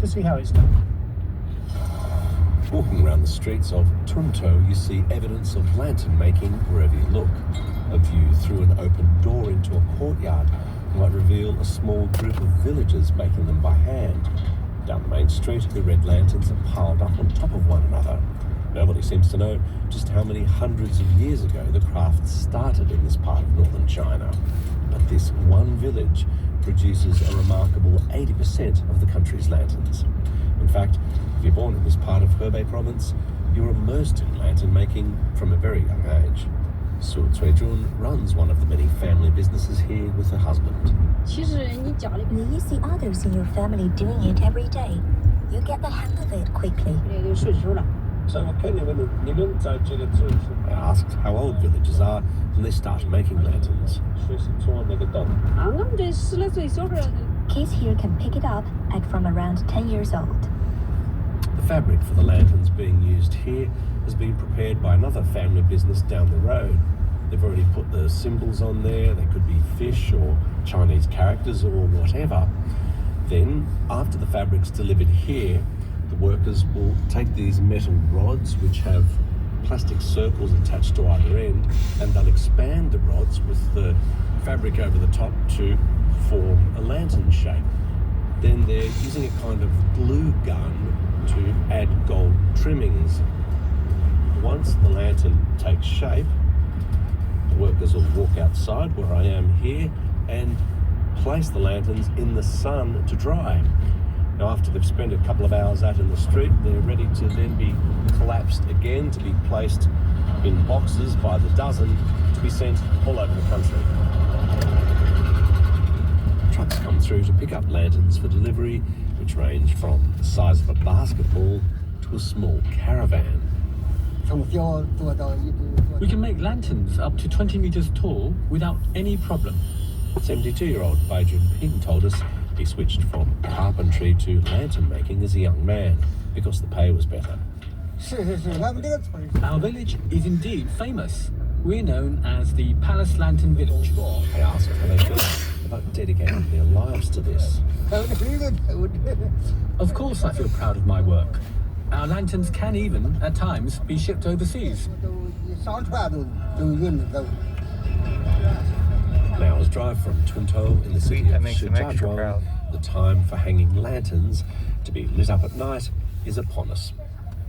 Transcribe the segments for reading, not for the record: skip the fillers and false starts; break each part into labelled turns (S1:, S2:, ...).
S1: to see how it's done.
S2: Walking around the streets of Tunto, you see evidence of lantern making wherever you look. A view through an open door into a courtyard might reveal a small group of villagers making them by hand. Down the main street, the red lanterns are piled up on top of one another. Nobody seems to know just how many hundreds of years ago the craft started in this part of northern China. But this one village produces a remarkable 80% of the country's lanterns. In fact, if you're born in this part of Hebei province, you're immersed in lantern making from a very young age. Su Cuijun runs one of the many family businesses here with her husband.
S3: When you see others in your family doing it every day, you get the hang of it quickly.
S2: I asked how old villagers are when they started making lanterns.
S3: Kids here can pick it up at from around 10 years old.
S2: The fabric for the lanterns being used here has been prepared by another family business down the road. They've already put the symbols on there. They could be fish or Chinese characters or whatever. Then, after the fabric's delivered here, the workers will take these metal rods, which have plastic circles attached to either end, and they'll expand the rods with the fabric over the top to form a lantern shape. Then they're using a kind of glue gun to add gold trimmings. Once the lantern takes shape, the workers will walk outside where I am here and place the lanterns in the sun to dry. Now, after they've spent a couple of hours out in the street, they're ready to then be collapsed again to be placed in boxes by the dozen to be sent all over the country. Trucks come through to pick up lanterns for delivery, which range from the size of a basketball to a small caravan.
S4: We can make lanterns up to 20 meters tall without any problem.
S2: 72-year-old Bai Junping told us he switched from carpentry to lantern making as a young man because the pay was better.
S4: Our village is indeed famous. We're known as the Palace Lantern Village.
S2: I asked how they feel about dedicating their lives to this.
S4: Of course I feel proud of my work. Our lanterns can even, at times, be shipped overseas.
S2: An hour's drive from Tunto in the city of Shijiazhuang, the time for hanging lanterns to be lit up at night is upon us.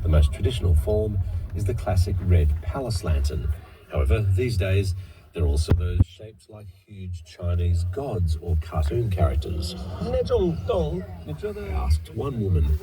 S2: The most traditional form is the classic red palace lantern. However, these days, there are also those shaped like huge Chinese gods or cartoon characters. I asked one woman